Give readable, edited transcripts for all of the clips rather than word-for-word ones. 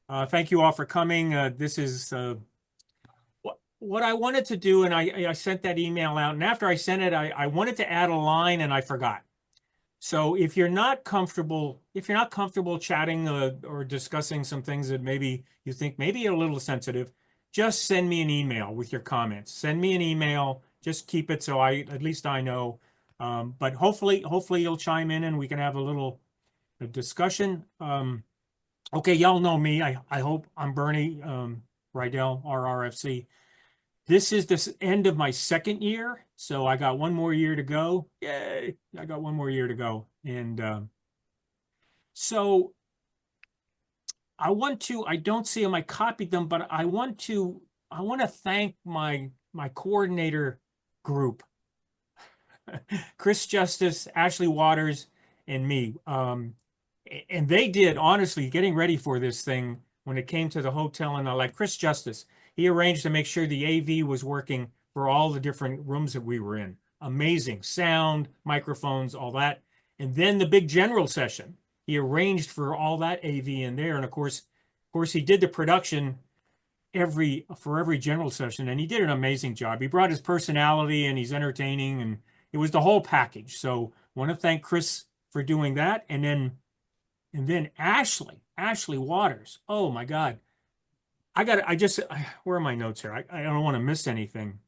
Thank you all for coming. This is what I wanted to do, and I sent that email out. And after I sent it, I wanted to add a line, and I forgot. So if you're not comfortable chatting or discussing some things that maybe you think maybe a little sensitive, just send me an email with your comments. Send me an email. Just keep it so I at least I know. But hopefully you'll chime in and we can have a little discussion. Okay, y'all know me. I hope I'm Bernie Rydell, RRFC. This is the end of my second year, so I got one more year to go. Yay! I got one more year to go, and so I don't see them. I copied them, but I want to thank my coordinator group, Chris Justice, Ashley Waters, and me. And they did, honestly, getting ready for this thing when it came to the hotel, and like Chris Justice, he arranged to make sure the AV was working for all the different rooms that we were in. Amazing sound, microphones, all that. And then the big general session, he arranged for all that AV in there. And of course, he did the production for every general session, and he did an amazing job. He brought his personality, and he's entertaining, and it was the whole package. So I want to thank Chris for doing that, and then Ashley Waters. Oh my God. Where are my notes here? I don't want to miss anything.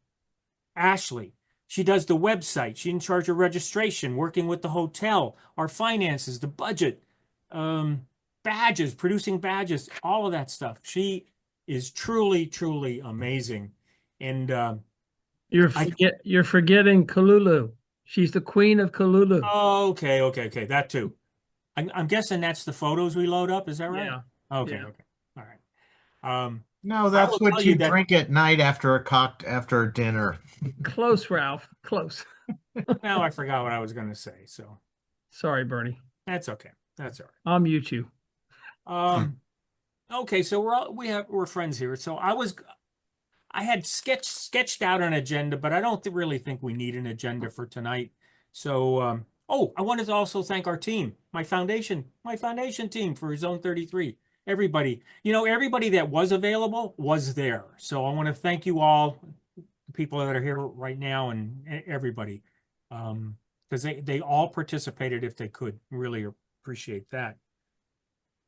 Ashley, she does the website. She's in charge of registration, working with the hotel, our finances, the budget, badges, producing badges, all of that stuff. She is truly, truly amazing. And You're forgetting Kalulu. She's the queen of Kalulu. okay. That too. I'm guessing that's the photos we load up. Is that right? Yeah. Okay. Yeah. All right. No, I that's will tell what you you that. drink at night after after dinner. Close, Ralph. Close. Now I forgot what I was going to say. So Sorry, Bernie. that's okay. That's all I'll mute you. right. Okay. So we're friends here. So I had sketched out an agenda, but I don't really think we need an agenda for tonight. So, I wanted to also thank our team, my foundation team for Zone 33. Everybody that was available was there. So I want to thank you all, the people that are here right now, and everybody, because they all participated if they could. Really appreciate that.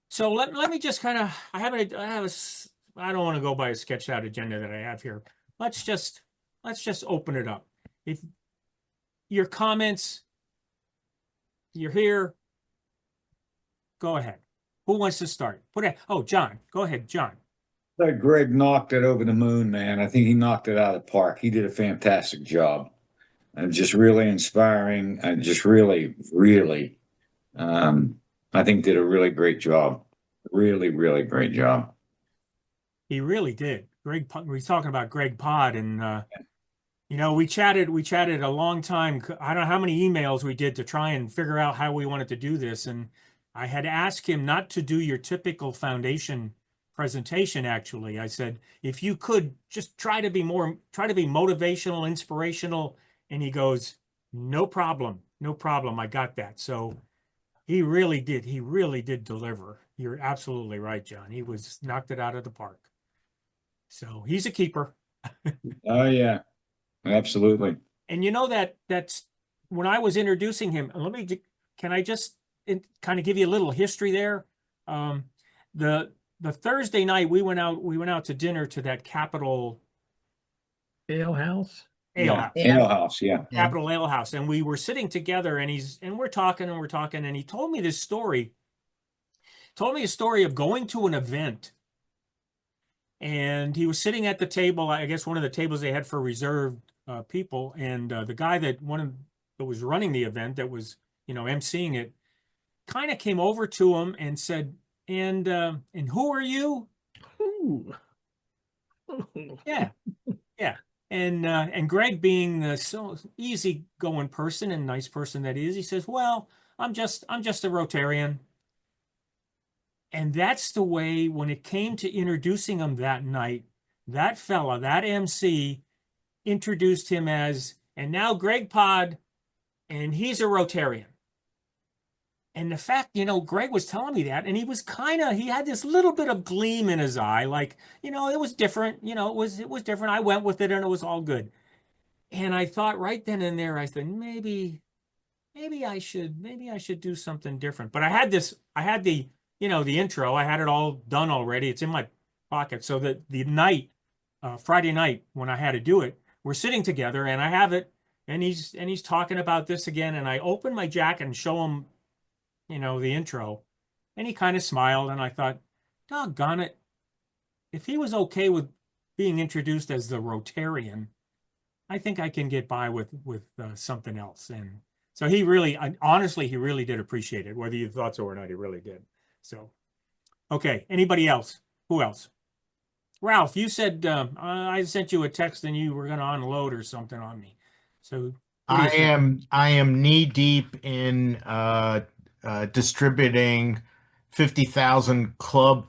So let me just kind of I don't want to go by a sketched out agenda that I have here. Let's just let's just open it up. If your comments, you're here, go ahead. Who wants to start? John. Go ahead, John. Thought Greg knocked it over the moon, man. I think he knocked it out of the park. He did a fantastic job and just really inspiring and just really, um, I think did a really great job. Really, really great job. He really did. We're talking about Greg Pod, and we chatted a long time. I don't know how many emails we did to try and figure out how we wanted to do this. And I had asked him not to do your typical foundation presentation. Actually, I said, if you could just try to be motivational, inspirational. And he goes, no problem. No problem. I got that. So he really did deliver. You're absolutely right, John. He was knocked it out of the park. So he's a keeper. Oh yeah, absolutely. And that's when I was introducing him. Can I just kind of give you a little history there? Um, the the Thursday night we went out to dinner to that Capitol Ale House. Ale Yeah. House, Ale House, yeah. Yeah. Capitol Ale House, and we were sitting together, and we're talking, and he told me this story. Told me a story of going to an event, and he was sitting at the table. I guess one of the tables they had for reserved people, and the guy that was running the event, that was emceeing it, kind of came over to him and said, "And who are you?" Ooh. Yeah, yeah. And Greg, being the so easy going person and nice person that he is, he says, "Well, I'm just a Rotarian." And that's the way, when it came to introducing him that night, that fella, that MC, introduced him as, and now Greg Pod, and he's a Rotarian. And the fact, Greg was telling me that, and he had this little bit of gleam in his eye, like, it was different, it was different. I went with it and it was all good. And I thought right then and there, I said, maybe I should do something different. But I had the intro, I had it all done already. It's in my pocket. So that the night, Friday night when I had to do it, we're sitting together and I have it, and he's talking about this again. And I open my jacket and show him, the intro, and he kind of smiled. And I thought, doggone it, if he was okay with being introduced as the Rotarian, I think I can get by with something else. And so honestly, he really did appreciate it, whether you thought so or not. He really did. So, okay. Anybody else? Who else? Ralph, you said I sent you a text and you were going to unload or something on me. So, what do you think? I am knee deep in distributing 50,000 club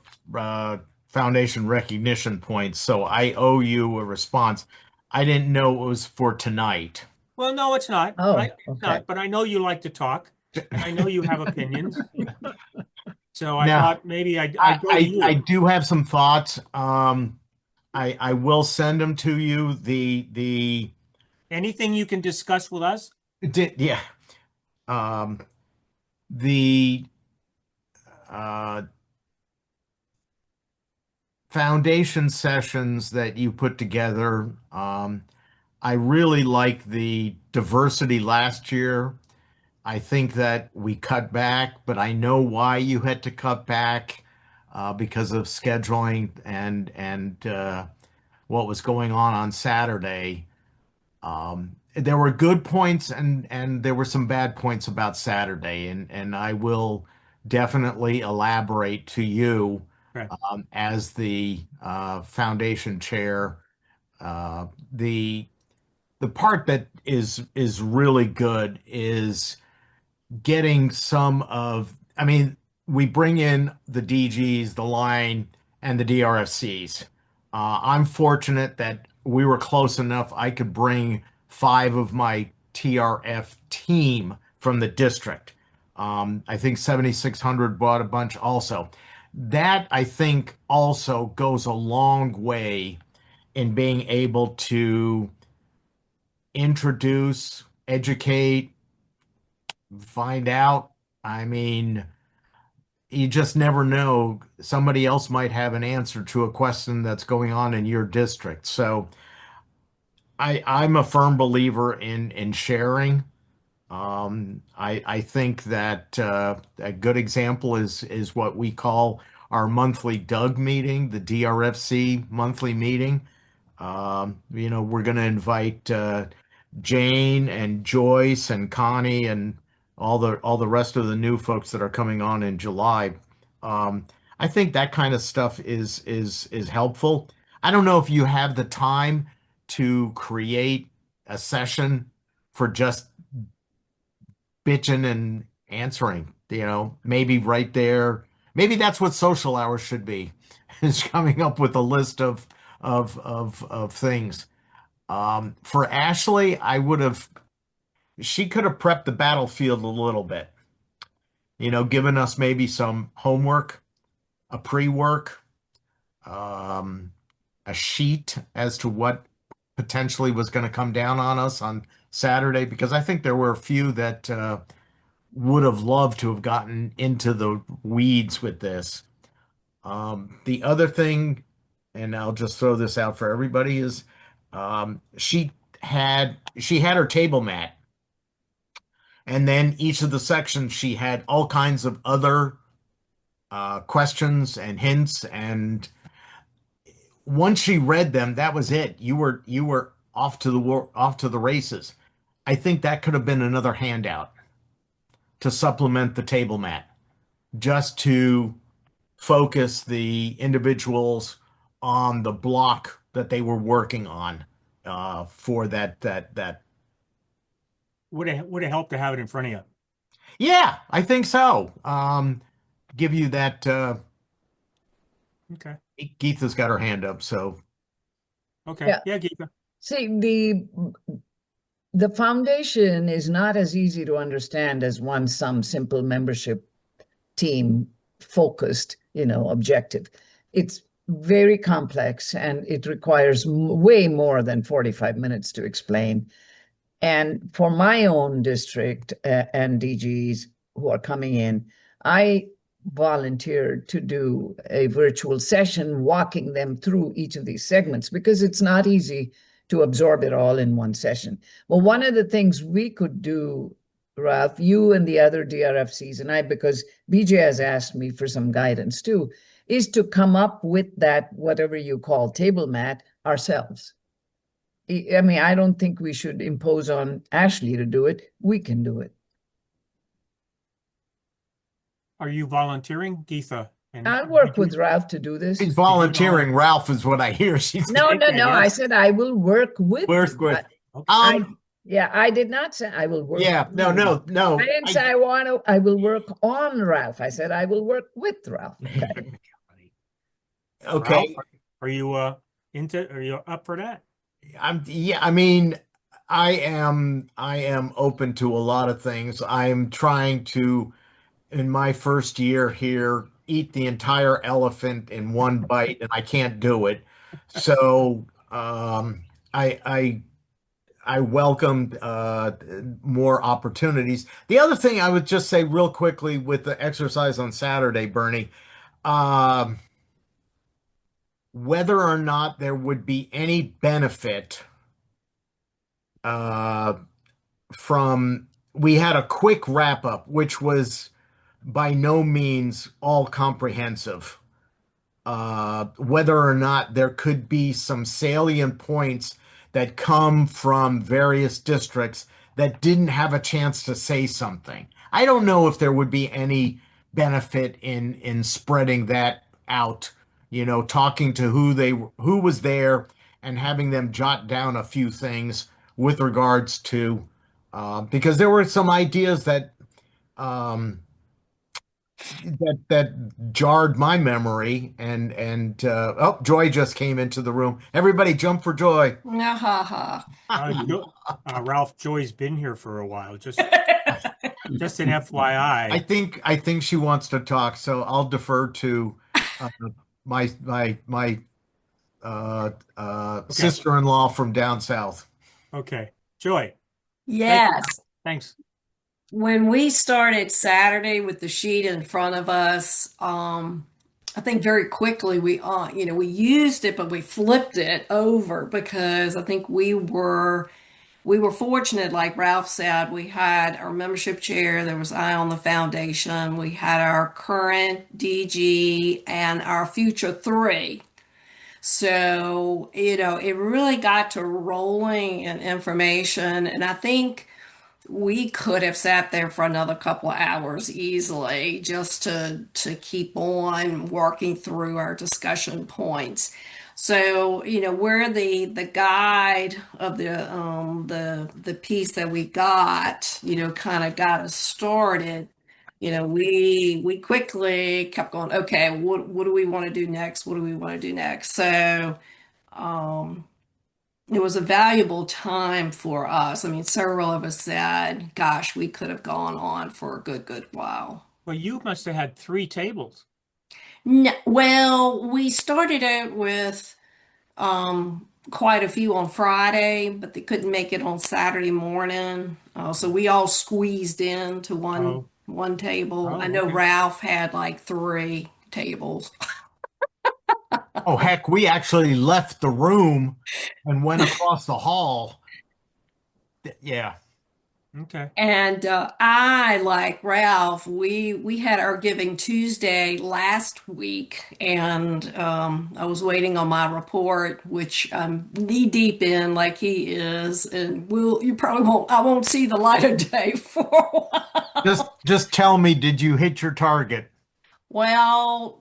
foundation recognition points, so I owe you a response. I didn't know it was for tonight. Well, no, it's not. Oh, It's okay. not. But I know you like to talk, and I know you have opinions. So I Now, thought maybe I'd go to I you. do have some thoughts. I will send them to you. Anything you can discuss with us? Yeah. Um, the uh, foundation sessions that you put together. I really like the diversity last year. I think that we cut back, but I know why you had to cut back because of scheduling and what was going on Saturday. There were good points and there were some bad points about Saturday, and I will definitely elaborate to you Okay. as the foundation chair. The part that is really good is getting some of, I mean, we bring in the DGs, the line, and the DRFCs. I'm fortunate that we were close enough. I could bring five of my TRF team from the district. I think 7600 bought a bunch also. That I think also goes a long way in being able to introduce, educate, find out. I mean, you just never know. Somebody else might have an answer to a question that's going on in your district. So I'm a firm believer in sharing. I think that a good example is what we call our monthly Doug meeting, the DRFC monthly meeting. We're going to invite Jane and Joyce and Connie and all the rest of the new folks that are coming on in July. Um, I think that kind of stuff is helpful. I don't know if you have the time to create a session for just bitching and answering, maybe right there. Maybe that's what social hours should be, is coming up with a list of things. For Ashley, she could have prepped the battlefield a little bit, given us maybe some homework, a pre-work, um, a sheet as to what potentially was going to come down on us on Saturday, because I think there were a few that would have loved to have gotten into the weeds with this. The other thing, and I'll just throw this out for everybody, is she had her table mat, and then each of the sections she had all kinds of other questions and hints, and once she read them, that was it. You were off to the races. I think that could have been another handout to supplement the table mat, just to focus the individuals on the block that they were working on for that. Would have helped to have it in front of you. Yeah, I think so. Give you that. Okay. Geetha's got her hand up, so Okay. Yeah. Yeah, Geetha. See, the foundation is not as easy to understand as some simple membership team focused, objective. It's very complex and it requires way more than 45 minutes to explain. And for my own district and DGs who are coming in, I volunteered to do a virtual session walking them through each of these segments because it's not easy to absorb it all in one session. Well, one of the things we could do, Ralph, you and the other DRFCs and I, because BJ has asked me for some guidance too, is to come up with that, whatever you call table mat, ourselves. I mean, I don't think we should impose on Ashley to do it. We can do it. Are you volunteering, Geetha? And I'll work with Ralph to do this. She's volunteering. Ralph is what I hear. She's No, no, Okay, no. yeah. I said I will work with Work you. with. Yeah, I did not say I will work. Yeah, with no, you. no, no. I didn't say I want to. I will work on Ralph. I said I will work with Ralph. Okay. Okay. Ralph, are you are you up for that? Yeah, I mean, I am open to a lot of things. I'm trying to, in my first year here, eat the entire elephant in one bite, and I can't do it. So I I welcome more opportunities. The other thing I would just say real quickly with the exercise on Saturday, Bernie, um, whether or not there would be any benefit uh, from, we had a quick wrap up, which was by no means all comprehensive. Whether or not there could be some salient points that come from various districts that didn't have a chance to say something. I don't know if there would be any benefit in spreading that out, talking to who was there and having them jot down a few things with regards to because there were some ideas um, that jarred my memory and oh, Joy just came into the room. Everybody jump for Joy. Ha ha. Ralph, Joy's been here for a while. Just an I FYI. think she wants to talk, so I'll defer to uh, my Okay. sister-in-law from down south. Okay. Joy, Yes. thanks. When we started Saturday with the sheet in front of us, I think very quickly we used it, but we flipped it over because I think we were fortunate, like Ralph said, we had our membership chair, there was I on the foundation, we had our current DG and our future three. So, it really got to rolling in information, and I think we could have sat there for another couple of hours easily just to keep on working through our discussion points. So, where the guide of the piece that we got, kind of got us started, we quickly kept going, okay, what do we want to do next? What do we want to do next? So, um, it was a valuable time for us. I mean, several of us said, gosh, we could have gone on for a good while. Well, you must have had 3 tables. No, well, we started out with quite a few on Friday, but they couldn't make it on Saturday morning. So we all squeezed into one Oh, one table. I oh, know okay. Ralph had like 3 tables. Oh, heck, we actually left the room and went across the hall. Yeah. Okay. And I, like Ralph, we had our Giving Tuesday last week, and I was waiting on my report, which I'm knee deep in, like he is, and you probably won't, I won't see the light of day for a while. Just tell me, did you hit your target? Well,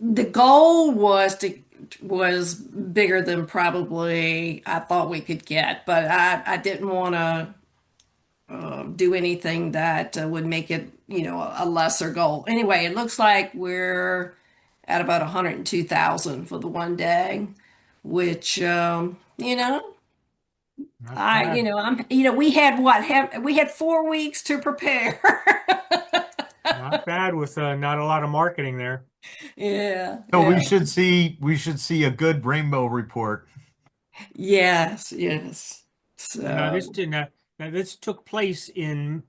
the goal was bigger than probably I thought we could get, but I didn't want to do anything that would make it, a lesser goal. Anyway, it looks like we're at about 102,000 for the one day, which, Not bad. we had 4 weeks to prepare. Not bad with not a lot of marketing there. Yeah, So yeah. we should see a good rainbow report. Yes, yes. And now So now this took place in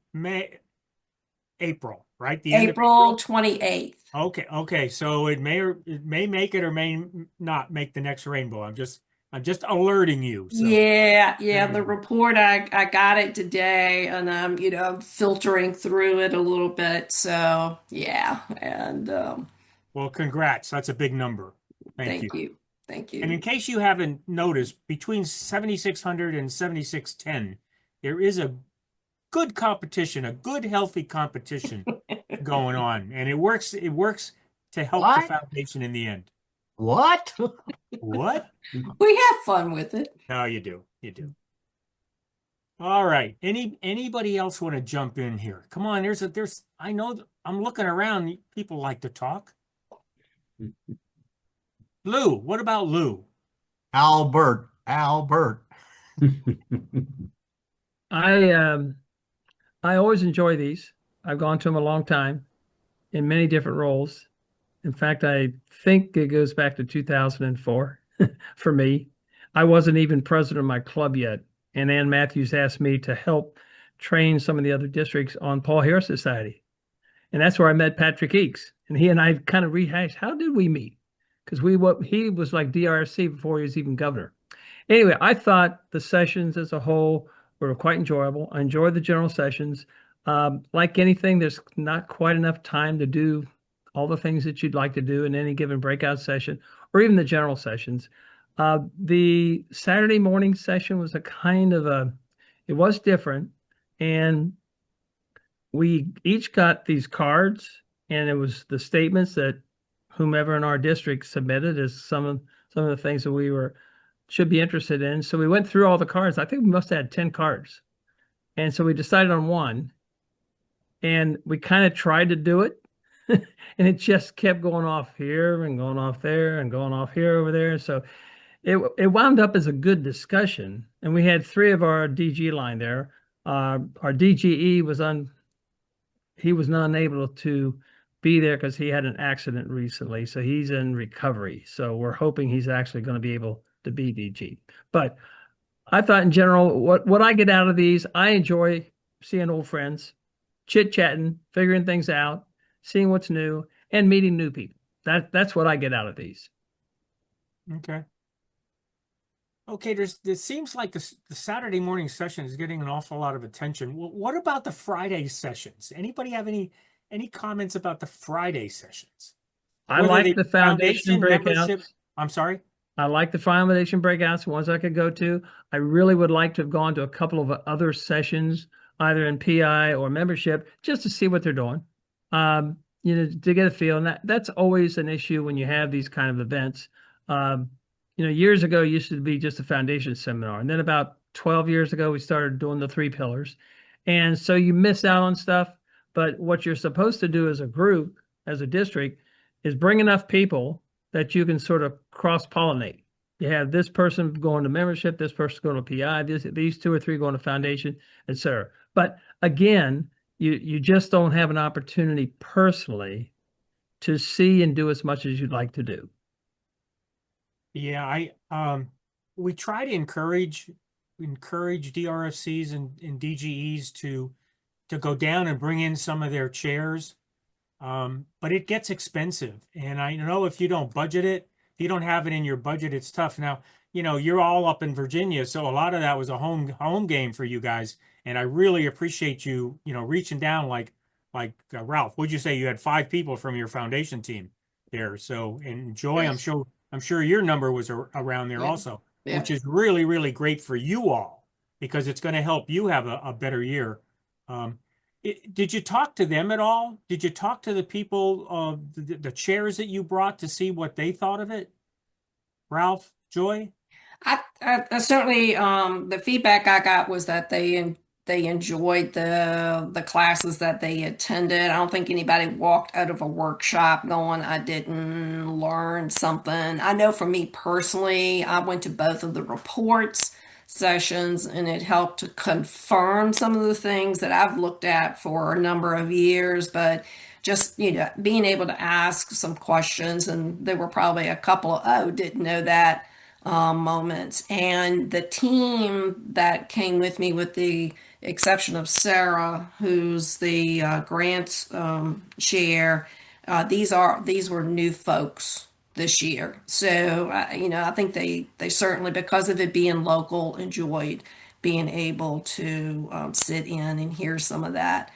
April, right? The end of April April. 28th. Okay, okay. So it may make it or may not make the next rainbow. I'm just alerting you. So Yeah, there yeah, you the go. report I got it today and I'm filtering through it a little bit. So, yeah. And Well, congrats. That's a big number. Thank you. thank you. Thank And in you. case you haven't noticed, between 7,600 and 7,610, there is a good competition, a good healthy competition going on, and it works to help the What? foundation in the end. What? What? We have fun with it. No, you do. You do. All right. Anybody else want to jump in here? Come on, there's I know I'm looking around, people like to talk. Lou, what about Lou? Albert. I I always enjoy these. I've gone to them a long time in many different roles. In fact, I think it goes back to 2004 for me. I wasn't even president of my club yet, and Ann Matthews asked me to help train some of the other districts on Paul Harris Society. And that's where I met Patrick Eakes. And he and I kind of rehashed, how did we meet? Because he was like DRC before he was even governor. Anyway, I thought the sessions as a whole were quite enjoyable. I enjoyed the general sessions. Like anything, there's not quite enough time to do all the things that you'd like to do in any given breakout session or even the general sessions. The Saturday morning session was it was different. And we each got these cards, and it was the statements that whomever in our district submitted as some of the things that we should be interested in. So we went through all the cards. I think we must have had 10 cards. And so we decided on one, and we kind of tried to do it. And it just kept going off here and going off there and going off here over there. So it wound up as a good discussion. And we had three of our DG line there. Our DGE he was not able to be there because he had an accident recently. So he's in recovery. So we're hoping he's actually going to be able to be DG. But I thought in general, what I get out of these, I enjoy seeing old friends, chit-chatting, figuring things out, seeing what's new, and meeting new people. That's what I get out of these. Okay. Okay, there seems like the Saturday morning session is getting an awful lot of attention. What about the Friday sessions? Anybody have any comments about the Friday sessions? I Whether like they the foundation membership, breakouts. I'm sorry. I like the foundation breakouts, ones I could go to. I really would like to have gone to a couple of other sessions, either in PI or membership, just to see what they're doing. To get a feel. And that's always an issue when you have these kind of events. Years ago, it used to be just a foundation seminar. And then about 12 years ago, we started doing the 3 pillars. And so you miss out on stuff. But what you're supposed to do as a group, as a district, is bring enough people that you can sort of cross-pollinate. You have this person going to membership, this person going to PI, these 2 or 3 going to foundation, et cetera. But again, you just don't have an opportunity personally to see and do as much as you'd like to do. Yeah, we try to encourage DRFCs and DGEs to go down and bring in some of their chairs. But it gets expensive. And I know if you don't budget it, if you don't have it in your budget, it's tough. Now, you're all up in Virginia, so a lot of that was a home game for you guys. And I really appreciate you, reaching down like Ralph. Would you say you had 5 people from your foundation team there? So, and Joy, Yes. I'm sure your number was around there Yeah. also, Yeah. which is really, really great for you all because it's going to help you have a better year. Did you talk to them at all? Did you talk to the people, the chairs that you brought to see what they thought of it? Ralph, Joy? I certainly the feedback I got was that they enjoyed the classes that they attended. I don't think anybody walked out of a workshop going, I didn't learn something. I know for me personally, I went to both of the reports. sessions, and it helped to confirm some of the things that I've looked at for a number of years. But just, being able to ask some questions, and there were probably a couple of, oh, didn't know that moments. And the team that came with me, with the exception of Sarah, who's the grants chair, these were new folks this year. So I think they certainly, because of it being local, enjoyed being able to sit in and hear some of that.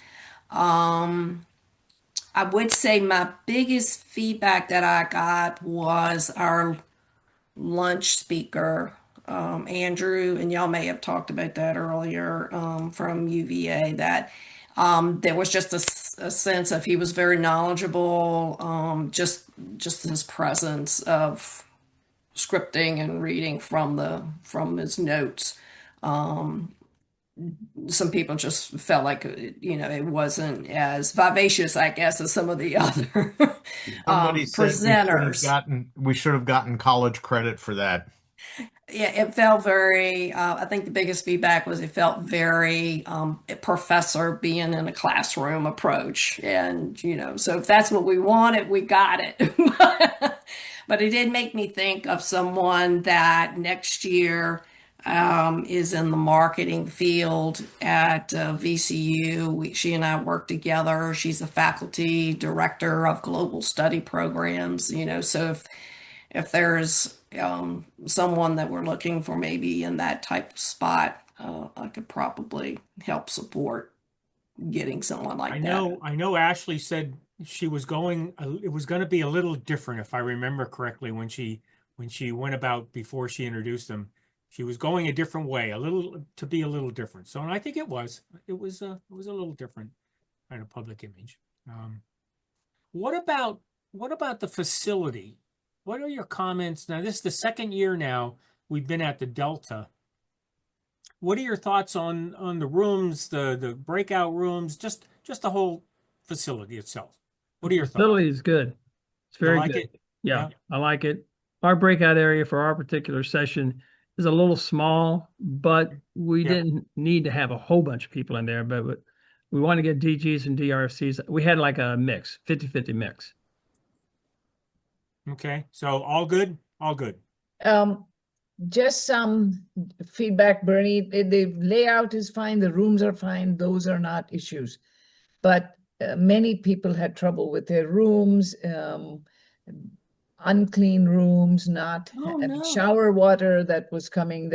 I would say my biggest feedback that I got was our lunch speaker, Andrew, and y'all may have talked about that earlier, from UVA, that there was just a sense of, he was very knowledgeable, just his presence of scripting and reading from his notes. Some people just felt like, it wasn't as vivacious, I guess, as some of the other Somebody said presenters. we should have gotten college credit for that. Yeah, it felt very, I think the biggest feedback was it felt very a professor being in a classroom approach. And, so if that's what we wanted, we got it. But it did make me think of someone that next year is in the marketing field at VCU. She and I work together. She's a faculty director of global study programs, so if there's someone that we're looking for maybe in that type of spot, I could probably help support getting someone like that. I know Ashley said she was going, it was going to be a little different, if I remember correctly, when she went about before she introduced them. She was going a different way, to be a little different. So, and I think it was a little different kind of public image. What about the facility? What are your comments? Now, this is the second year now we've been at the Delta. What are your thoughts on the rooms, the breakout rooms, just the whole facility itself? What are your thoughts? Facility is good. It's You very like good. it? Yeah, I like it. Our breakout area for our particular session is a little small, but we Yeah. didn't need to have a whole bunch of people in there, but we want to get DGs and DRFCs. We had like a mix, 50-50 mix. Okay, so all good? All good. Just some feedback, Bernie. The layout is fine, the rooms are fine, those are not issues. But many people had trouble with their rooms, unclean rooms, not Oh, having no. shower water that was coming.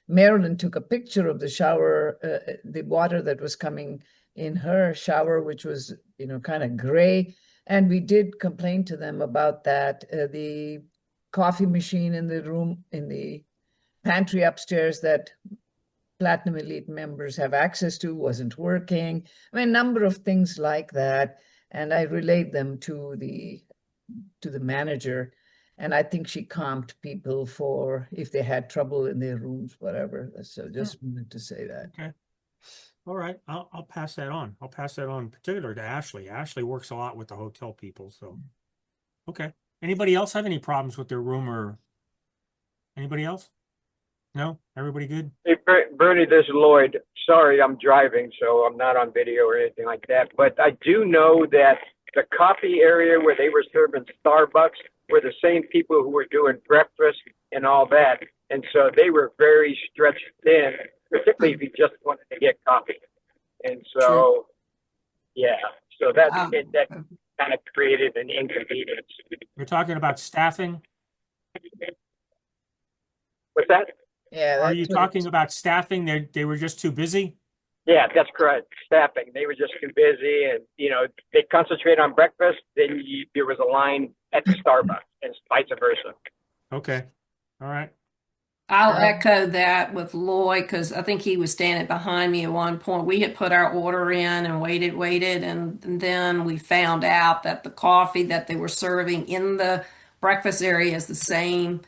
Marilyn took a picture of the shower, the water that was coming in her shower, which was, kind of gray. And we did complain to them about that. The coffee machine in the room, in the pantry upstairs that Platinum Elite members have access to, wasn't working. I mean, a number of things like that. And I relayed them to the manager. And I think she calmed people for if they had trouble in their rooms, whatever. So just wanted to say that. Okay. All right. I'll pass that on. I'll pass that on in particular to Ashley. Ashley works a lot with the hotel people. So, okay. Anybody else have any problems with their room, or anybody else? No? Everybody good? Hey, Bernie, this is Lloyd. Sorry, I'm driving, so I'm not on video or anything like that. But I do know that the coffee area where they were serving Starbucks were the same people who were doing breakfast and all that. And so they were very stretched thin, particularly if you just wanted to get coffee. And so, yeah, so that kind of created an inconvenience. You're talking about staffing? What's that? Yeah. Are you talking about staffing? They were just too busy? Yeah, that's correct. Staffing. They were just too busy, and they concentrate on breakfast. Then there was a line at the Starbucks, and vice versa. Okay. All right. I'll echo that with Lloyd, because I think he was standing behind me at one point. We had put our order in and waited, and then we found out that the coffee that they were serving in the breakfast area is the same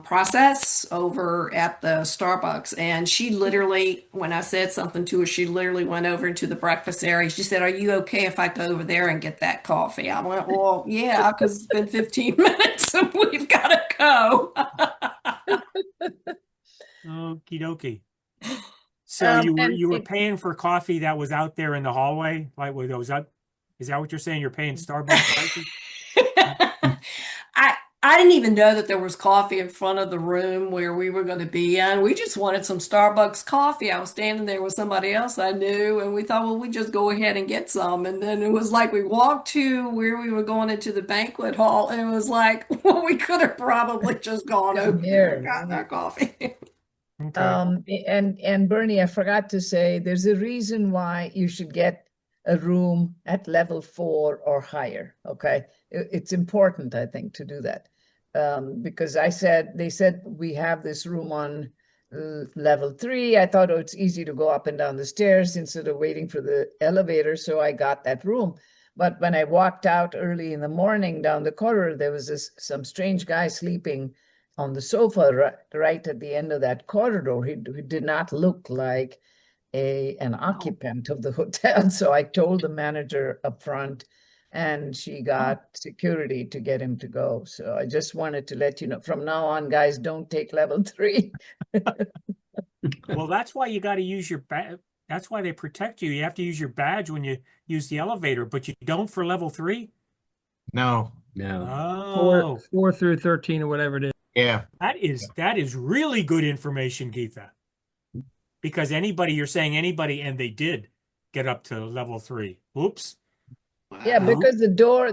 process over at the Starbucks. And she literally, when I said something to her, she literally went over into the breakfast area. She said, "Are you okay if I go over there and get that coffee?" I went, "Well, yeah, because it's been 15 minutes and we've got to go." Okie dokie. So you were And it, paying for coffee that was out there in the hallway, like with those up? Is that what you're saying? You're paying Starbucks prices? I didn't even know that there was coffee in front of the room where we were going to be in. We just wanted some Starbucks coffee. I was standing there with somebody else I knew, and we thought, well, we just go ahead and get some. And then it was like we walked to where we were going into the banquet hall, and it was like, well, we could have probably just gone over there and gotten our coffee. Okay. and Bernie, I forgot to say, there's a reason why you should get a room at level 4 or higher. Okay, it's important, I think, to do that, because they said we have this room on level 3. I thought, oh, it's easy to go up and down the stairs instead of waiting for the elevator, so I got that room. But when I walked out early in the morning down the corridor, there was some strange guy sleeping on the sofa right at the end of that corridor. He did not look like an occupant of the hotel. So I told the manager up front, and she got security to get him to go. So I just wanted to let you know, from now on, guys, don't take level 3. Well, that's why you got to use your badge. That's why they protect you. You have to use your badge when you use the elevator, but you don't for level 3. No. No. Oh, 4 through 13 or whatever it is. Yeah. that is really good information, Geetha. Because you're saying anybody, and they did get up to level 3. Oops. Yeah, Wow. because the door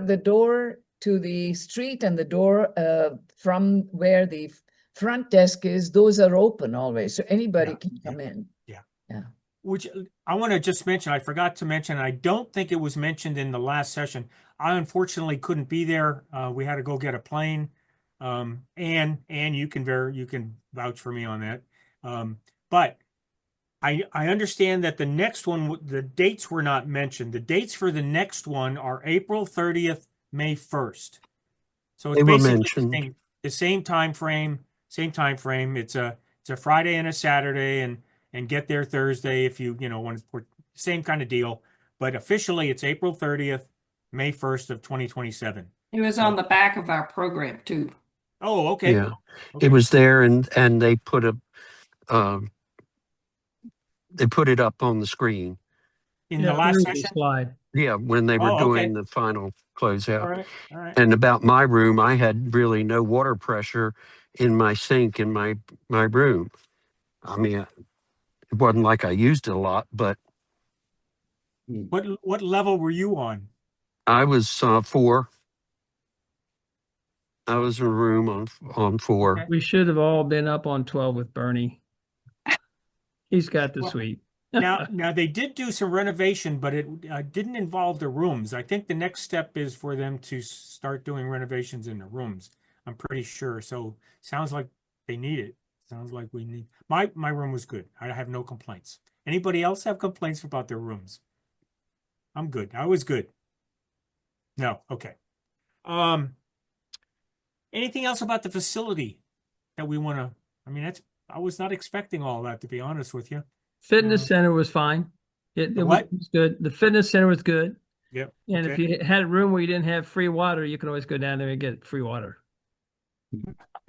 to the street and the door from where the front desk is, those are open always, so anybody can come in. Which I want to just mention, I forgot to mention, I don't think it was mentioned in the last session. I unfortunately couldn't be there. We had to go get a plane. And you can vouch for me on that. But I understand that the next one, the dates were not mentioned. The dates for the next one are April 30th, May 1st. So it's They were basically mentioned. the same time frame, It's a Friday and a Saturday, and get there Thursday if you want to, same kind of deal. But officially it's April 30th, May 1st of 2027. It was on the back of our program too. Oh, okay. Yeah. Okay. It was there, and they put it up on the screen. In Yeah, the last the session? slide. Yeah, when they were Oh, okay. doing the final closeout. All right. And about my room, I had really no water pressure in my sink in my room. I mean, it wasn't like I used it a lot, but What level were you on? I was 4. I was in a room on 4. Okay. We should have all been up on 12 with Bernie. He's got the Well, suite. Now they did do some renovation, but it didn't involve the rooms. I think the next step is for them to start doing renovations in the rooms. I'm pretty sure. So sounds like they need it. Sounds like we need. My room was good. I have no complaints. Anybody else have complaints about their rooms? I'm good. I was good. No. Okay. Anything else about the facility that we want to? I mean, I was not expecting all that, to be honest with you. Fitness center was fine. It what? was good. The fitness center was good. Yep. And if you had a room where you didn't have free water, you could always go down there and get free water.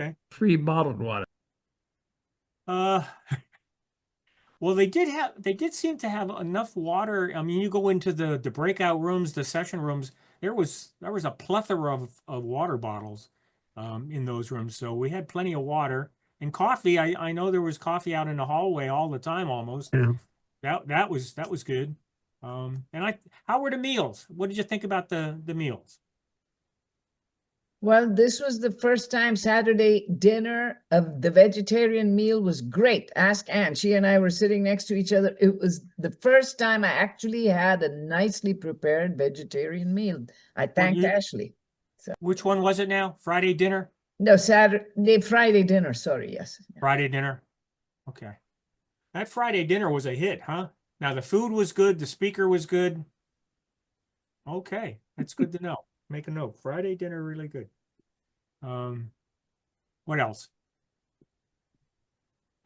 Okay. Free bottled water. Well, they did seem to have enough water. I mean, you go into the breakout rooms, the session rooms, there was a plethora of water bottles in those rooms. So we had plenty of water and coffee. I know there was coffee out in the hallway all the time almost. Yeah. That was good. How were the meals? What did you think about the meals? Well, this was the first time Saturday dinner of the vegetarian meal was great. Ask Anne. She and I were sitting next to each other. It was the first time I actually had a nicely prepared vegetarian meal. I thanked Ashley. So, which one was it now? Friday dinner? No, Friday dinner. Sorry, yes. Friday dinner. Okay. That Friday dinner was a hit, huh? Now the food was good. The speaker was good. Okay. That's good to know. Make a note. Friday dinner, really good. What else?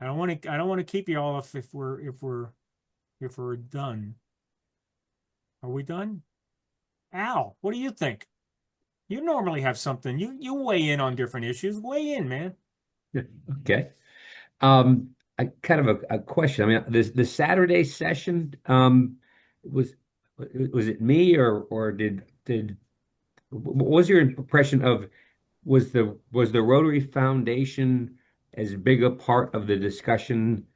I don't want to keep you all if we're done. Are we done? Al, what do you think? You normally have something. You weigh in on different issues. Weigh in, man. Okay. kind of a question. I mean, the Saturday session, was was it me or did what was your impression of was the Rotary Foundation as big a part of the discussion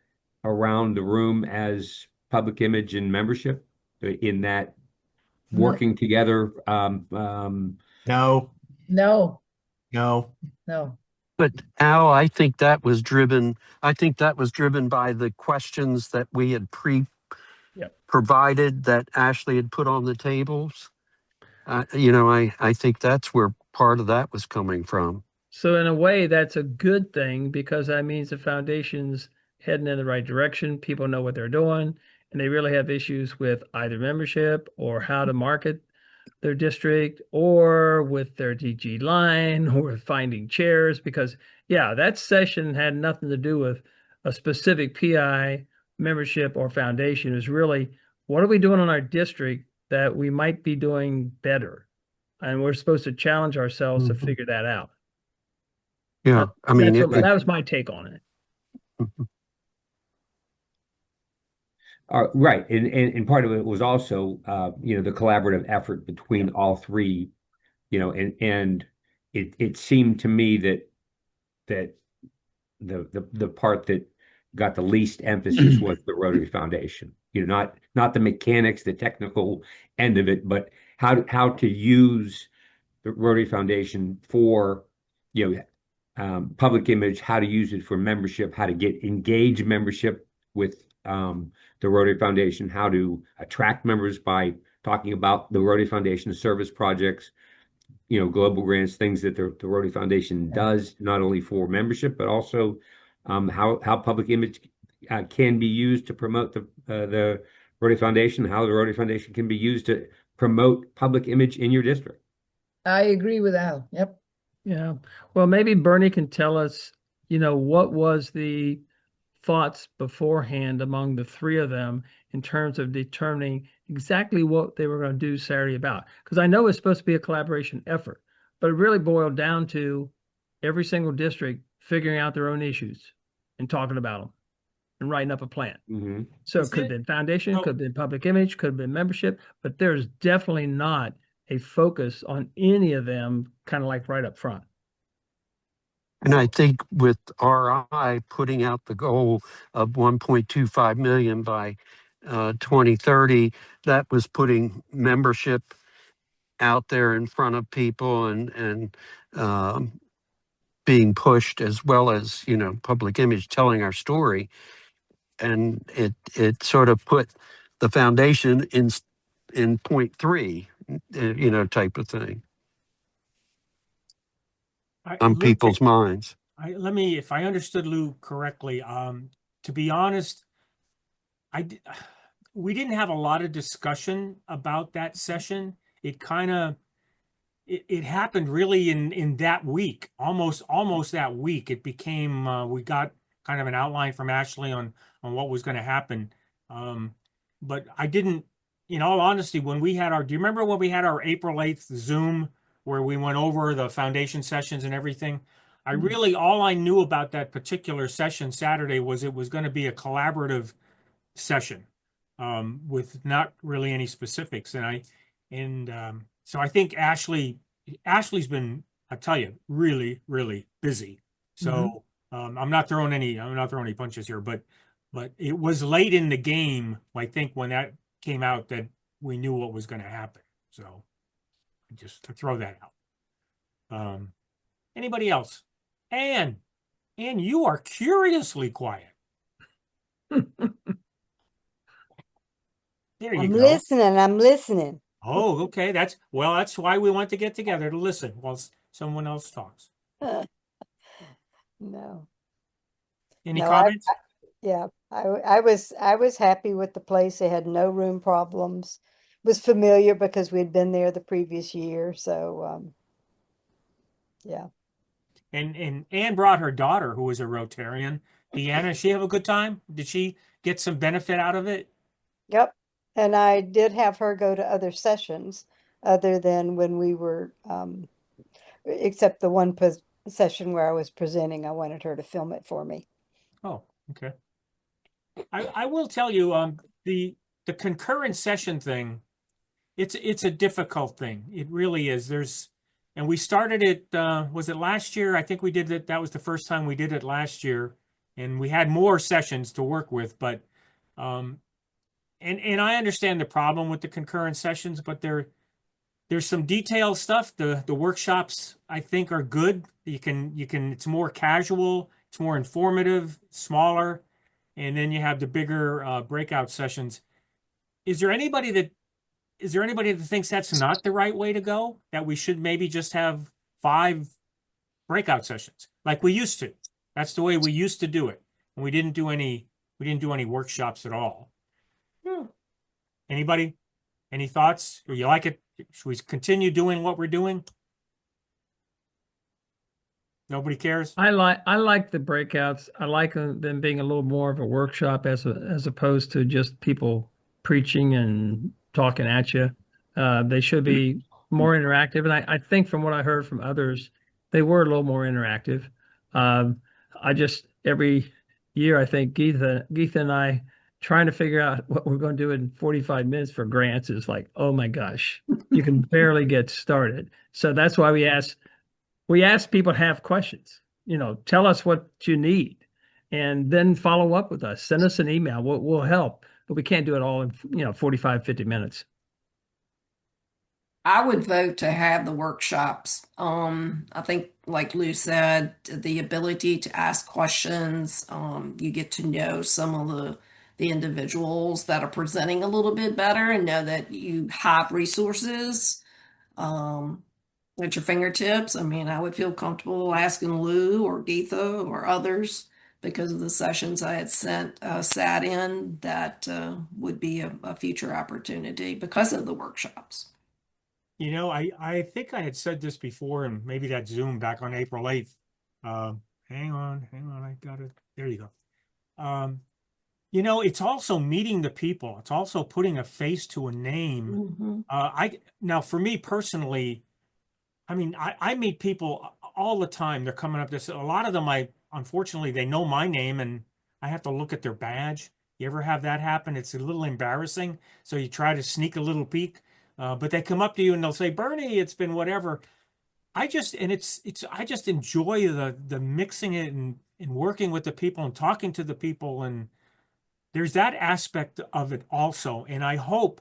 around the room as public image and membership in that No, working together? No, no, no. no. But Al, I think that was driven by the questions that we had Yep. provided that Ashley had put on the tables. I think that's where part of that was coming from. So in a way, that's a good thing because that means the foundation's heading in the right direction. People know what they're doing, and they really have issues with either membership or how to market their district or with their DG line or with finding chairs. Because yeah, that session had nothing to do with a specific PI membership or foundation. It was really what are we doing in our district that we might be doing better? And we're supposed to challenge ourselves to Mhm. figure that out. Yeah, I mean, That was my take on it. Right, and part of it was also the collaborative effort between all three, and it seemed to me that the part that got the least emphasis was the Rotary Foundation. Not the mechanics, the technical end of it, but how to use the Rotary Foundation for public image, how to use it for membership, how to get engaged membership with the Rotary Foundation, how to attract members by talking about the Rotary Foundation service projects, global grants, things that the Rotary Foundation does, not only for membership, but also how public image can be used to promote the Rotary Foundation, how the Rotary Foundation can be used to promote public image in your district. I agree with Al. Yep. Yeah. Well, maybe Bernie can tell us, what was the thoughts beforehand among the three of them in terms of determining exactly what they were going to do Saturday about. Because I know it's supposed to be a collaboration effort, but it really boiled down to every single district figuring out their own issues and talking about them and writing up a plan. Mm-hmm. So Is it could have it? been foundation, So could have been public image, could have been membership, but there's definitely not a focus on any of them kind of like right up front. And I think with RI putting out the goal of 1.25 million by 2030, that was putting membership out there in front of people and being pushed, as well as public image, telling our story, and it sort of put the foundation in point three, type of thing on Lou, people's minds. if I understood Lou correctly, to be honest, we didn't have a lot of discussion about that session. It kind of it happened really in that week, almost that week. It became we got kind of an outline from Ashley on what was going to happen. But I didn't, in all honesty, when we had do you remember when we had our April 8th Zoom where we went over the foundation sessions and everything? I really, all I knew about that particular session Saturday was it was going to be a collaborative session, with not really any specifics. So I think Ashley's been, I tell you, really, really busy. So I'm not throwing any punches here, but it was late in the game, I think, when that came out that we knew what was going to happen. So just to throw that out. Anybody else? Anne, you are curiously quiet. There you I'm go. listening. I'm listening. Oh, okay. That's why we want to get together to listen while someone else talks. No, Any no, comments? yeah, I was happy with the place. They had no room problems. Was familiar because we'd been there the previous year. So, yeah. And Anne brought her daughter, who was a Rotarian. Deanna, she have a good time? Did she get some benefit out of it? Yep. And I did have her go to other sessions other than when we were, except the one session where I was presenting. I wanted her to film it for me. Oh, okay. I will tell you, the concurrent session thing, it's a difficult thing. It really is. And we started it, was it last year? I think we did it. That was the first time we did it last year, and we had more sessions to work with. But, and I understand the problem with the concurrent sessions, but there's some detailed stuff. The workshops I think are good. It's more casual, it's more informative, smaller, and then you have the bigger breakout sessions. Is there anybody that thinks that's not the right way to go? That we should maybe just have 5 breakout sessions like we used to? That's the way we used to do it. And we didn't do any workshops at all. Anybody? Any thoughts? Or you like it? Should we continue doing what we're doing? Nobody cares? I like the breakouts. I like them being a little more of a workshop as opposed to just people preaching and talking at you. They should be more interactive. And I think from what I heard from others, they were a little more interactive. I just every year I think Geetha and I trying to figure out what we're going to do in 45 minutes for grants is like, oh my gosh, you can barely get started. So that's why we ask people to have questions. Tell us what you need and then follow up with us. Send us an email. We'll help, but we can't do it all in 45, 50 minutes. I would vote to have the workshops. I think, like Lou said, the ability to ask questions, you get to know some of the individuals that are presenting a little bit better and know that you have resources at your fingertips. I mean, I would feel comfortable asking Lou or Geetha or others because of the sessions I had sat in that would be a future opportunity because of the workshops. I think I had said this before, and maybe that Zoom back on April 8th. Hang on, I got it. There you go. It's also meeting the people. It's also putting a face to a name. Now for me personally, I mean, I meet people all the time. They're coming up to a lot of them. Unfortunately, they know my name, and I have to look at their badge. You ever have that happen? It's a little embarrassing. So you try to sneak a little peek. But they come up to you and they'll say, Bernie, it's been whatever. I just enjoy the mixing it and working with the people and talking to the people. And there's that aspect of it also. And I hope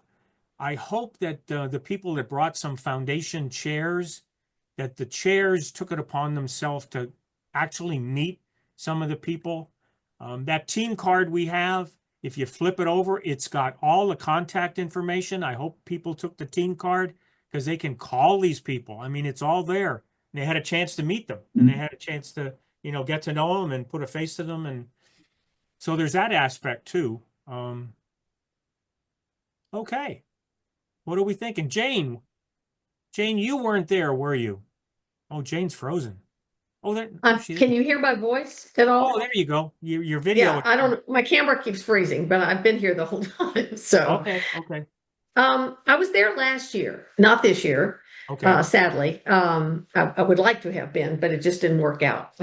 that the people that brought some foundation chairs, that the chairs took it upon themselves to actually meet some of the people. That team card we have, if you flip it over, it's got all the contact information. I hope people took the team card because they can call these people. I mean, it's all there. And they had a chance to meet them and they had a chance to, get to know them and put a face to them. And so there's that aspect too. Okay. What are we thinking? Jane, you weren't there, were you? Oh, Jane's frozen. Oh, there. Can you hear my voice at all? Oh, there you go. Your video. Yeah, I don't. My camera keeps freezing, but I've been here the whole time. So Okay. I was there last year, not this year. Okay. Sadly, I would like to have been, but it just didn't work out.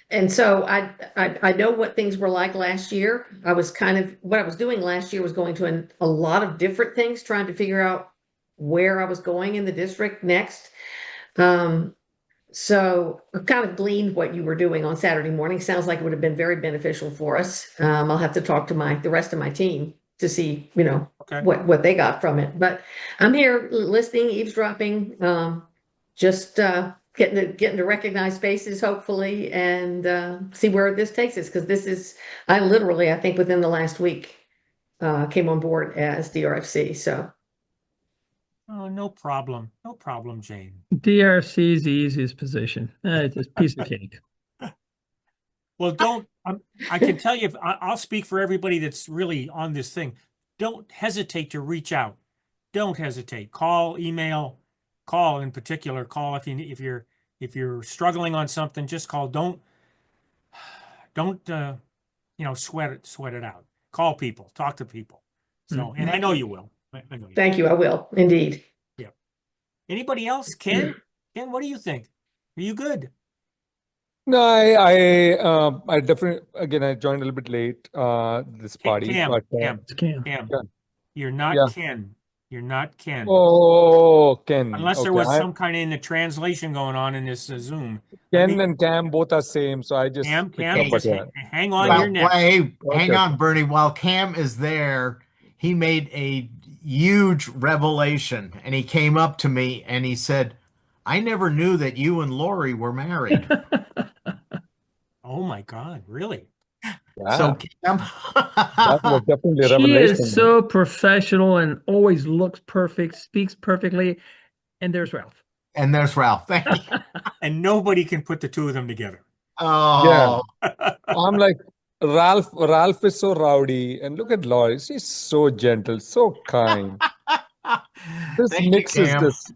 And so I know what things were like last year. What I was doing last year was going to a lot of different things, trying to figure out where I was going in the district next. So I kind of gleaned what you were doing on Saturday morning. Sounds like it would have been very beneficial for us. I'll have to talk to the rest of my team to see, Okay. what they got from it. But I'm here listening, eavesdropping, just getting to recognize faces, hopefully, and see where this takes us. Because I think within the last week came on board as DRFC. So. Oh, no problem. No problem, Jane. DRC is the easiest position. It's a piece of cake. Well, I can tell you, I'll speak for everybody that's really on this thing. Don't hesitate to reach out. Don't hesitate. Call, email, call in particular. Call if you're struggling on something. Just call. Don't sweat it out. Call people. Talk to people. So, and I know you will. I know you. Thank you. I will indeed. Yeah. Anybody else? Ken, what do you think? Are you good? No, I definitely, again, I joined a little bit late, this party, Cam, but, Cam, It's Cam. Cam, yeah, you're not yeah. Ken. You're not Ken. Oh, Ken. Unless there Okay. was some kind of in the translation going on in this Zoom. Let Ken me, and Cam both are same, so I just picked up, Cam, Hey, but just yeah. hang on Yeah. here well, next. hey, Okay, hang okay. on, Bernie. While Cam is there, he made a huge revelation, and he came up to me and he said, "I never knew that you and Lori were married." Oh my God, really? So, Yeah, Cam, that was definitely a She is revelation. so professional and always looks perfect, speaks perfectly. And there's Ralph. and there's Ralph. Thank you. And nobody can put the two of them together. Yeah. Oh, I'm like, Ralph is so rowdy, and look at Laurie. She's so gentle, so kind. This thank you, mix is Cam. just,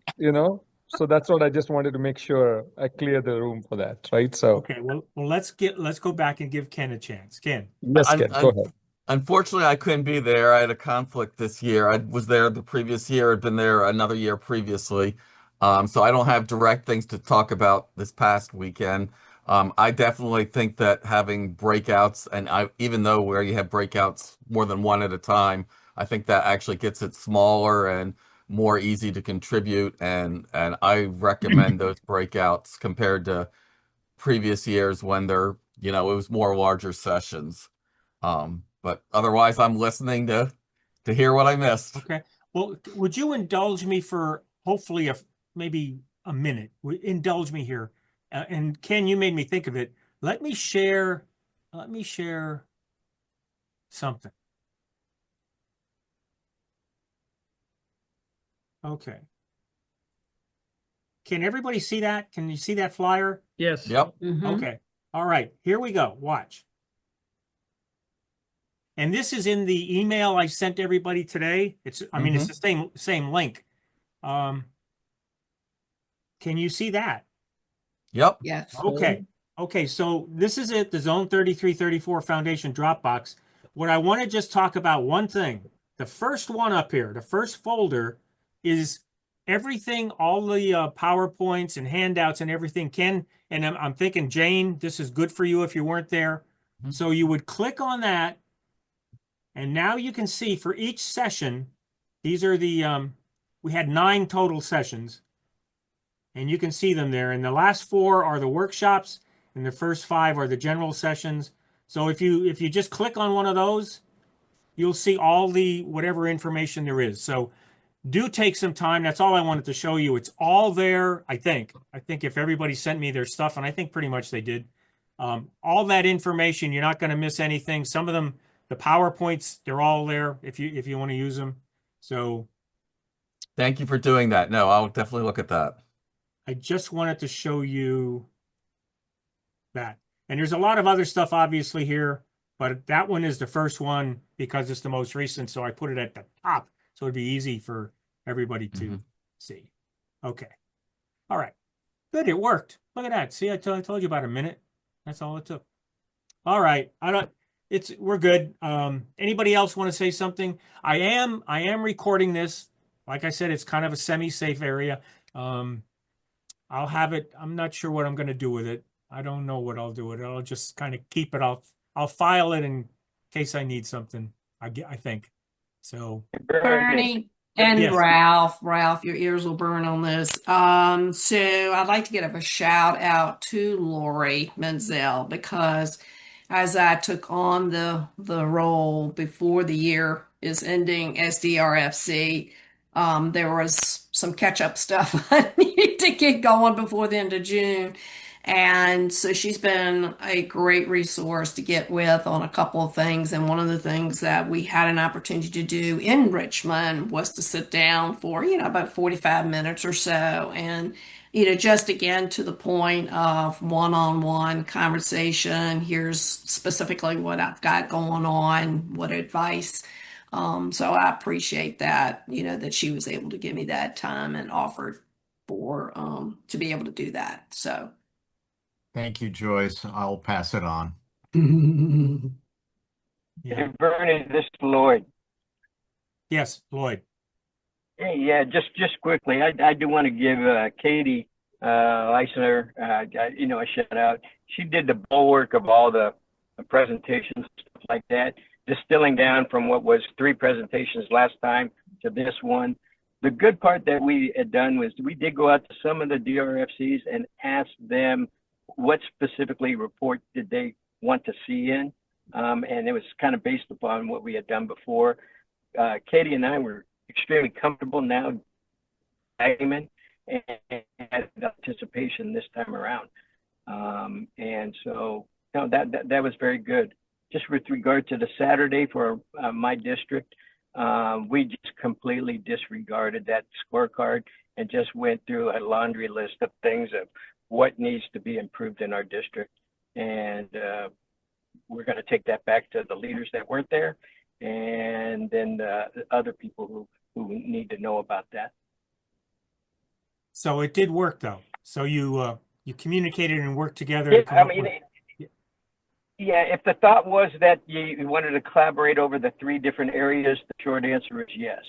so that's what I just wanted to make sure I clear the room for that, right? So, Okay, well, let's go back and give Ken a chance. Ken. yes, Un Ken, go un ahead. Unfortunately, I couldn't be there. I had a conflict this year. I was there the previous year, had been there another year previously. So I don't have direct things to talk about this past weekend. I definitely think that having breakouts, and even though where you have breakouts more than one at a time, I think that actually gets it smaller and more easy to contribute. And I recommend those breakouts compared to previous years when it was more larger sessions. But otherwise, I'm listening to hear what I missed. Okay. Well, would you indulge me for hopefully maybe a minute? Indulge me here. And Ken, you made me think of it. Let me share something. Okay. Can everybody see that? Can you see that flyer? Yes. Yep. Okay. All right. Here we go. Watch. And this is in the email I sent everybody today. I mean, it's the same link. Can you see that? Yep. Yes. Okay. Okay. So this is it, the Zone 3334 Foundation Dropbox. What I want to just talk about one thing. The first one up here, the first folder is everything, all the PowerPoints and handouts and everything. Ken, and I'm thinking, Jane, this is good for you if you weren't there. So you would click on that. And now you can see for each session, these are we had 9 total sessions. And you can see them there. And the last 4 are the workshops, and the first 5 are the general sessions. So if you just click on one of those, you'll see all the whatever information there is. So do take some time. That's all I wanted to show you. It's all there, I think. I think if everybody sent me their stuff, and I think pretty much they did, all that information, you're not going to miss anything. Some of them, the PowerPoints, they're all there if you want to use them. So Thank you for doing that. No, I'll definitely look at that. I just wanted to show you that. And there's a lot of other stuff obviously here, but that one is the first one because it's the most recent. So I put it at the top so it'd be easy for everybody to see. Okay. All right. Good. It worked. Look at that. See, I told you about a minute. That's all it took. All right. We're good. Anybody else want to say something? I am recording this. Like I said, it's kind of a semi-safe area. I'll have it. I'm not sure what I'm going to do with it. I don't know what I'll do with it. I'll just kind of keep it. I'll file it in case I need something. I think. So Bernie and yes. Ralph, your ears will burn on this. So I'd like to give a shout out to Lori Menzel because as I took on the role before the year is ending as DRFC, there was some catch up stuff I needed to get going before the end of June. And so she's been a great resource to get with on a couple of things. And one of the things that we had an opportunity to do in Richmond was to sit down for, about 45 minutes or so. And, just again to the point of one-on-one conversation. Here's specifically what I've got going on, what advice. So I appreciate that, that she was able to give me that time and offered for to be able to do that. So Thank you, Joyce. I'll pass it on. Yeah. Hey, Bernie, this is Lloyd. Yes, Lloyd. Hey, yeah, just quickly, I do want to give Katie Leisner, a shout out. She did the bulwark of all the presentations, stuff like that, distilling down from what was 3 presentations last time to this one. The good part that we had done was we did go out to some of the DRFCs and ask them what specifically report did they want to see in. And it was kind of based upon what we had done before. Katie and I were extremely comfortable now and had anticipation this time around. And so that was very good. Just with regard to the Saturday for my district, we just completely disregarded that scorecard and just went through a laundry list of things of what needs to be improved in our district. And we're going to take that back to the leaders that weren't there, and then the other people who need to know about that. So it did work though. So you communicated and worked together. Yeah, to come I up mean, with... yeah, if the thought was that you wanted to collaborate over the 3 different areas, the short answer is yes.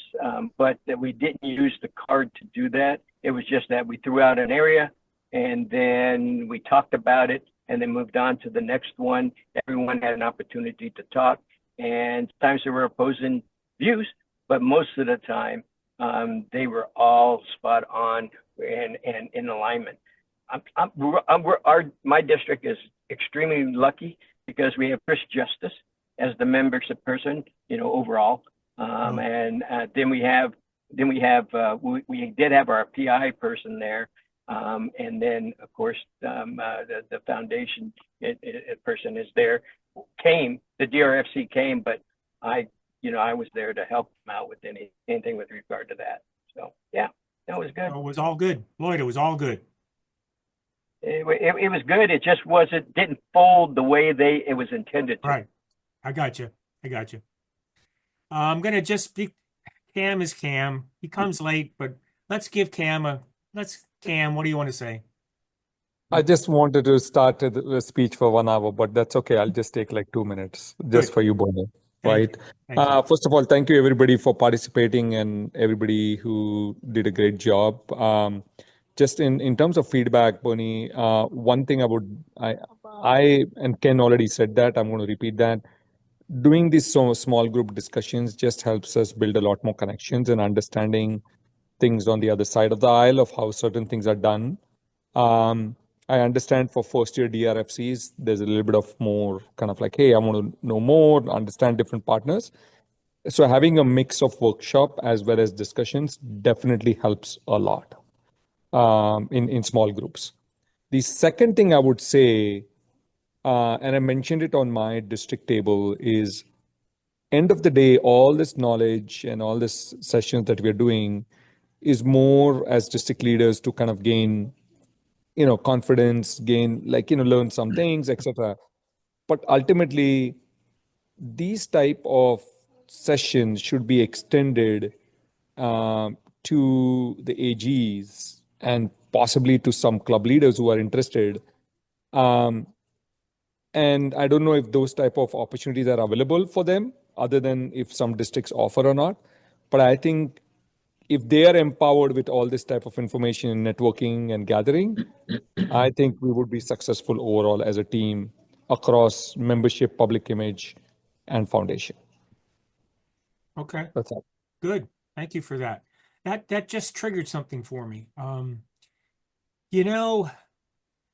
But that we didn't use the card to do that. It was just that we threw out an area and then we talked about it and then moved on to the next one. Everyone had an opportunity to talk, and sometimes there were opposing views, but most of the time they were all spot on and in alignment. My district is extremely lucky because we have Chris Justice as the membership person, overall. And then we did have our PI person there. And then of course, the foundation person is there, the DRFC came, but I was there to help them out with anything with regard to that. So yeah, that was good. It was all good. Lloyd, it was all good. It was good. It just didn't fold the way it was intended to. Right. I got you. I'm going to just be, Cam is Cam. He comes late, but let's give Cam Cam, what do you want to say? I just wanted to start the speech for 1 hour, but that's okay. I'll just take like 2 minutes just Good. for you, Bonnie. Thank Right. you. First of all, thank you everybody for participating and everybody who did a great job. Just in terms of feedback, Bonnie, one thing I and Ken already said that, I'm going to repeat that. Doing these small group discussions just helps us build a lot more connections and understanding things on the other side of the aisle of how certain things are done. I understand for first year DRFCs, there's a little bit of more kind of like, hey, I want to know more, understand different partners. So having a mix of workshop as well as discussions definitely helps a lot in small groups. The second thing I would say, and I mentioned it on my district table, is end of the day, all this knowledge and all this sessions that we're doing is more as district leaders to kind of gain, confidence, gain, learn some things, etc. But ultimately, these type of sessions should be extended to the AGs and possibly to some club leaders who are interested. And I don't know if those type of opportunities are available for them, other than if some districts offer or not. But I think if they are empowered with all this type of information, networking and gathering, I think we would be successful overall as a team across membership, public image, and foundation. Okay. That's all. Good. Thank you for that. That just triggered something for me.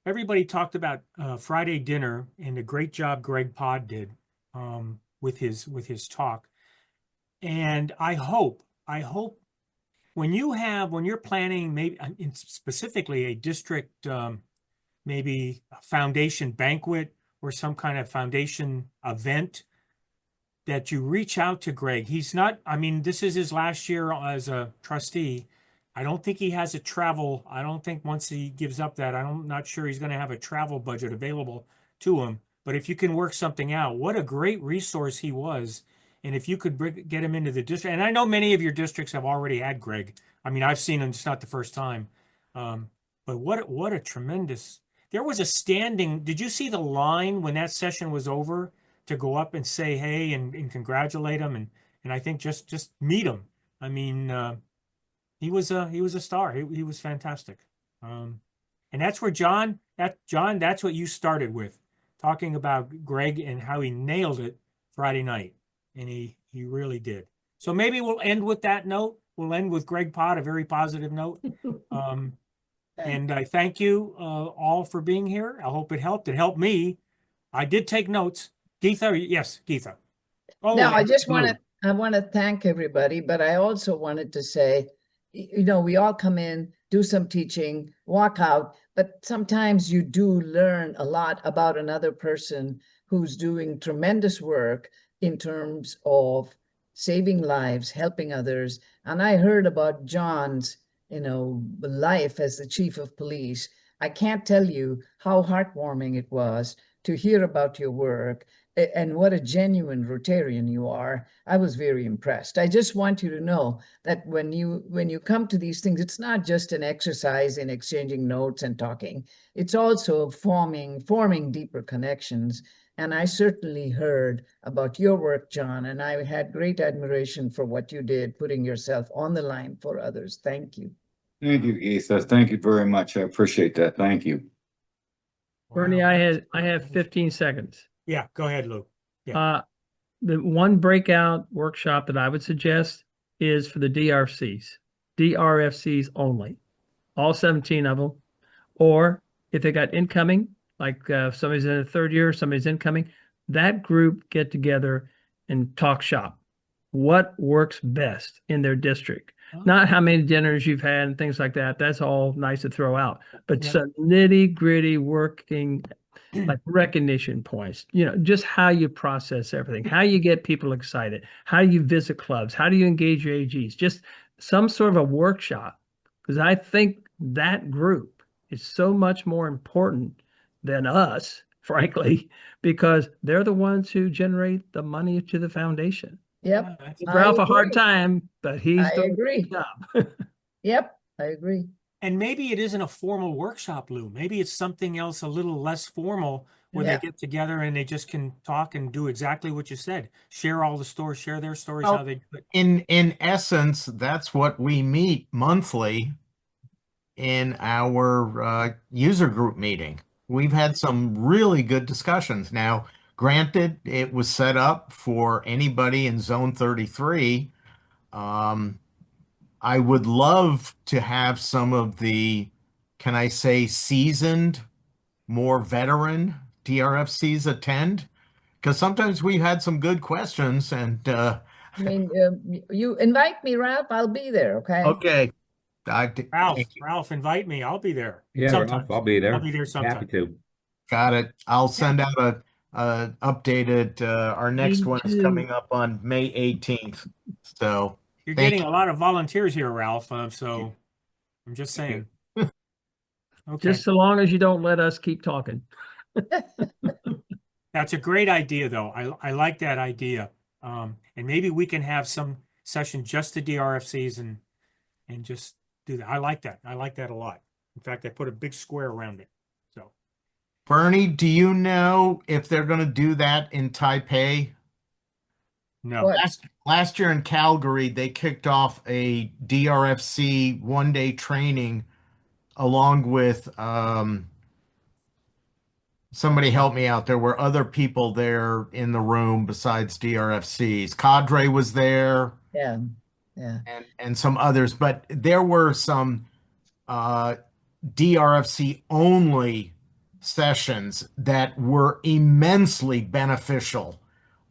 Everybody talked about Friday dinner and the great job Greg Pod did with his talk. And I hope when you're planning maybe specifically a district maybe a foundation banquet or some kind of foundation event, that you reach out to Greg. This is his last year as a trustee. I don't think he has I don't think once he gives up that, I'm not sure he's going to have a travel budget available to him. But if you can work something out, what a great resource he was. And if you could get him into the district, and I know many of your districts have already had Greg. I've seen him, it's not the first time. But what a tremendous, there was a standing, did you see the line when that session was over to go up and say hey and congratulate him and I think just meet him. He was a star. He was fantastic. And that's where John, that's what you started with, talking about Greg and how he nailed it Friday night. And he really did. So maybe we'll end with that note. We'll end with Greg Pott, a very positive note. And I thank you all for being here. I hope it helped. It helped me. I did take notes. Geetha, yes, Geetha. Oh, No, I just Lou. I want to thank everybody, but I also wanted to say, you know, we all come in, do some teaching, walk out, but sometimes you do learn a lot about another person who's doing tremendous work in terms of saving lives, helping others. And I heard about John's, you know, life as the chief of police. I can't tell you how heartwarming it was to hear about your work and what a genuine Rotarian you are. I was very impressed. I just want you to know that when you come to these things, it's not just an exercise in exchanging notes and talking. It's also forming deeper connections. And I certainly heard about your work, John, and I had great admiration for what you did, putting yourself on the line for others. Thank you. Thank you, Geetha. Thank you very much. I appreciate that. Thank you. Bernie, Wow. I have 15 seconds. Yeah, go ahead, Lou. Yeah. The one breakout workshop that I would suggest is for the DRFCs only, all 17 of them. Or if they got incoming, like somebody's in the third year, somebody's incoming, that group get together and talk shop. What works best in their district? Not how many dinners you've had and things like that. That's all nice to throw out, but some nitty gritty working, like recognition points, you know, just how you process everything, how you get people excited, how you visit clubs, how do you engage your AGs, just some sort of a workshop. Because I think that group is so much more important than us, frankly, because they're the ones who generate the money to the foundation. Yep. Give Ralph a hard time, but he's doing agree. a good job. Yep, I agree. And maybe it isn't a formal workshop, Lou. Maybe it's something else a little less formal where Yeah. they get together and they just can talk and do exactly what you said. Share all the stories, share their stories, Well, how they do it. in essence, that's what we meet monthly in our user group meeting. We've had some really good discussions. Now, granted, it was set up for anybody in Zone 33. I would love to have some of the, can I say, seasoned, more veteran DRFCs attend, because sometimes we've had some good questions. And I mean, you invite me, Ralph, I'll be there, okay? okay, Ralph, thank you. Ralph, invite me. I'll be there. Yeah, Sometimes. Ralph, I'll be there. I'll be there Happy sometime. to. Got it. I'll send out a updated. Our next one is coming up on May 18th. So You're thank getting you. a lot of volunteers here, Ralph. So I'm just saying. Okay. Just so long as you don't let us keep talking. That's a great idea, though. I like that idea. And maybe we can have some session just to DRFCs and just do that. I like that. I like that a lot. In fact, I put a big square around it. So Bernie, do you know if they're going to do that in Taipei? no. What? Last year in Calgary, they kicked off a DRFC one-day training along with somebody help me out. There were other people there in the room besides DRFCs. Cadre was there. Yeah, yeah. And some others, but there were some DRFC only sessions that were immensely beneficial.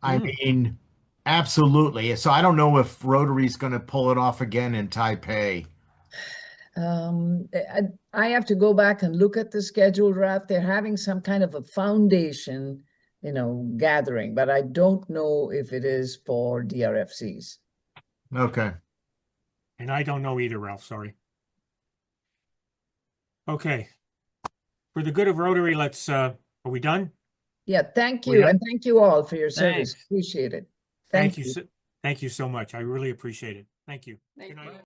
I mean, absolutely. So I don't know if Rotary's going to pull it off again in Taipei. I have to go back and look at the schedule, Ralph. They're having some kind of a foundation, you know, gathering, but I don't know if it is for DRFCs. Okay. And I don't know either, Ralph. Sorry. Okay. For the good of Rotary, let's, are we done? Yeah, thank We you. done? And thank you all for your service. Thanks. Appreciate it. Thank you. Thank you so much. I really appreciate it. Thank you. Thank Good night. you.